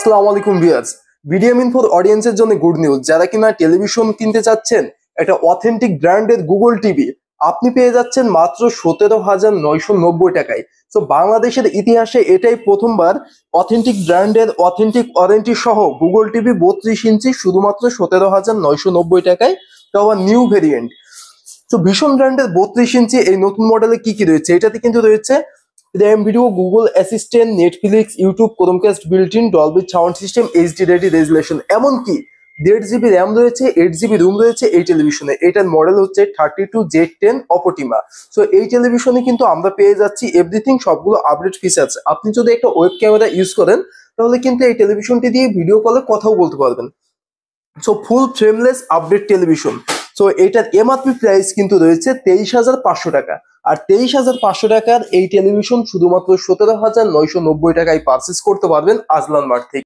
আসসালামু আলাইকুম viewers. Video ইনফোর অডিয়েন্সের জন্য গুড নিউজ। যারা কিনা টেলিভিশন কিনতে চাচ্ছেন একটা অথেন্টিক ব্র্যান্ডের গুগল টিভি আপনি পেয়ে যাচ্ছেন মাত্র 17,990 টাকায়। তো বাংলাদেশের ইতিহাসে এটাই প্রথমবার অথেন্টিক ব্র্যান্ডের অথেন্টিক ওয়ারেন্টি সহ গুগল টিভি 32 ইঞ্চি শুধুমাত্র 17,990 টাকায়, তাও নিউ ভেরিয়েন্ট। তো ভীষণ ব্র্যান্ডের 32 ইঞ্চি এই নতুন মডেলে কি কি রয়েছে, এটাতে কিন্তু রয়েছে RAM video, Google assistant, Netflix, YouTube, Chromecast built in, Dolby sound system, HD ready resolution, এমনকি 1.5 GB র্যাম রয়েছে, 8 GB রুম রয়েছে এই টেলিভিশনে। এটার মডেল হচ্ছে 32Z10 অপটিমা। সো এই টেলিভিশনে কিন্তু আমরা পেয়ে যাচ্ছি এভরিথিং, সবগুলো আপডেট ফিচার্স। আপনি যদি একটা ওয়েব ক্যামেরা ইউজ করেন তাহলে কিন্তু এই টেলিভিশনটি দিয়ে ভিডিও কলে কথাও বলতে পারবেন। So full frameless update television. So এটার এমআরপি প্রাইস কিন্তু রয়েছে 23,500 টাকা। আর 23,500 টাকার এই টেলিভিশন শুধুমাত্র 17,990 টাকায় পারচেস করতে পারবেন আজলান মার্ট থেকে।